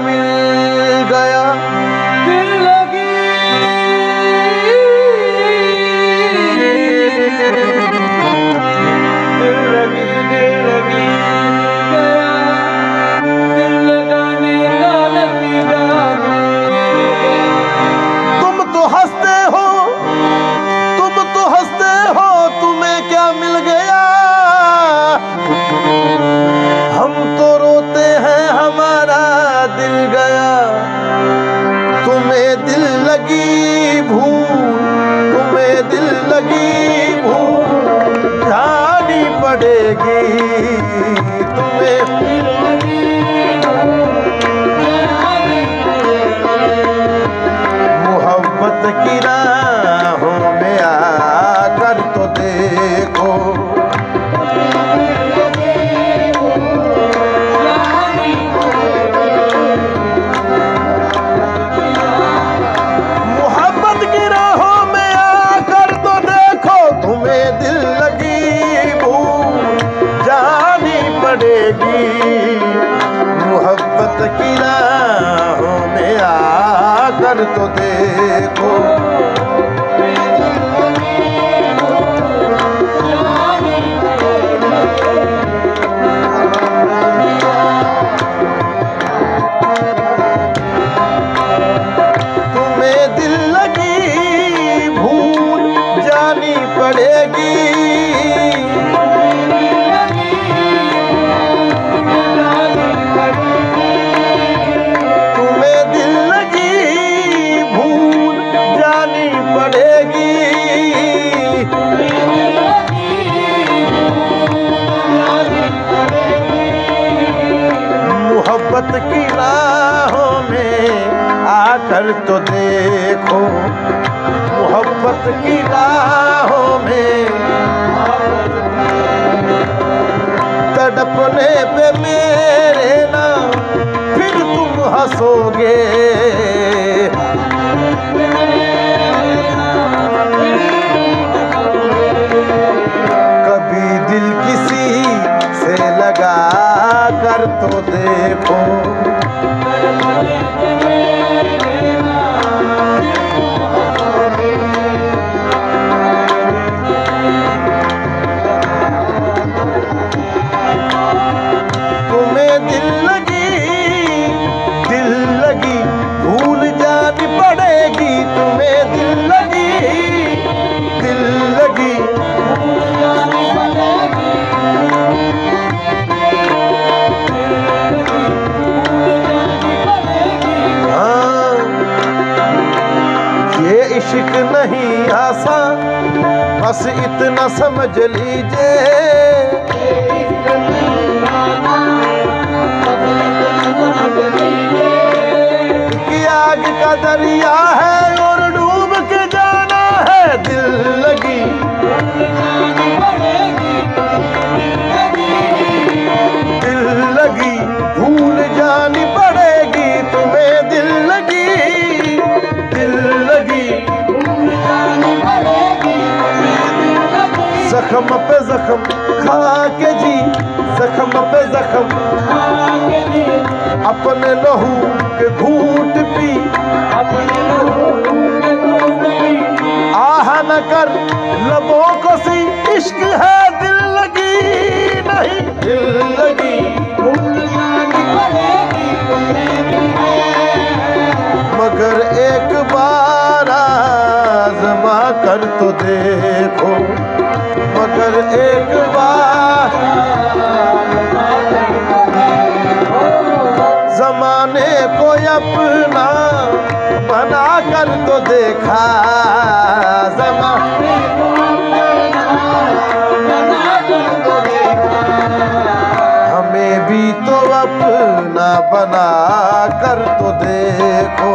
मिल गया दिल लगी मोहब्बत की राहों में आकर तो देखो मोहब्बत की राहों में आकर तो देखो तुम्हें दिल लगी भूल जानी पड़ेगी मोहब्बत की राहों में आकर तो देखो तुम्हें दिल लगी भूल जानी पड़ेगी मोहब्बत की राहों में आकर तो देखो मोहब्बत की राहों में तड़पने पे मेरे ना फिर तुम हंसोगे कभी दिल किसी से लगा कर तो देखो तुम्हें दिल लगी भूल जानी पड़ेगी तुम्हें दिल लगी इश्क नहीं आसान बस इतना समझ लीजिए कि आग का दरिया है और डूब के जाना है दिल लगी भूल जानी पड़ेगी तुम्हें दिल लगी जख्म पे जख्म खा के जी जख्म पे जख्म अपने लहू के घूंट पी आह न कर लबों को सी इश्क है दिल लगी नहीं दिल लगी मगर एक बार आज़मा कर तो देखो मगर एक बार जमाने को अपना बना कर तो देखा जमाने को बना कर तो देखा हमें भी तो अपना बना कर तो देखो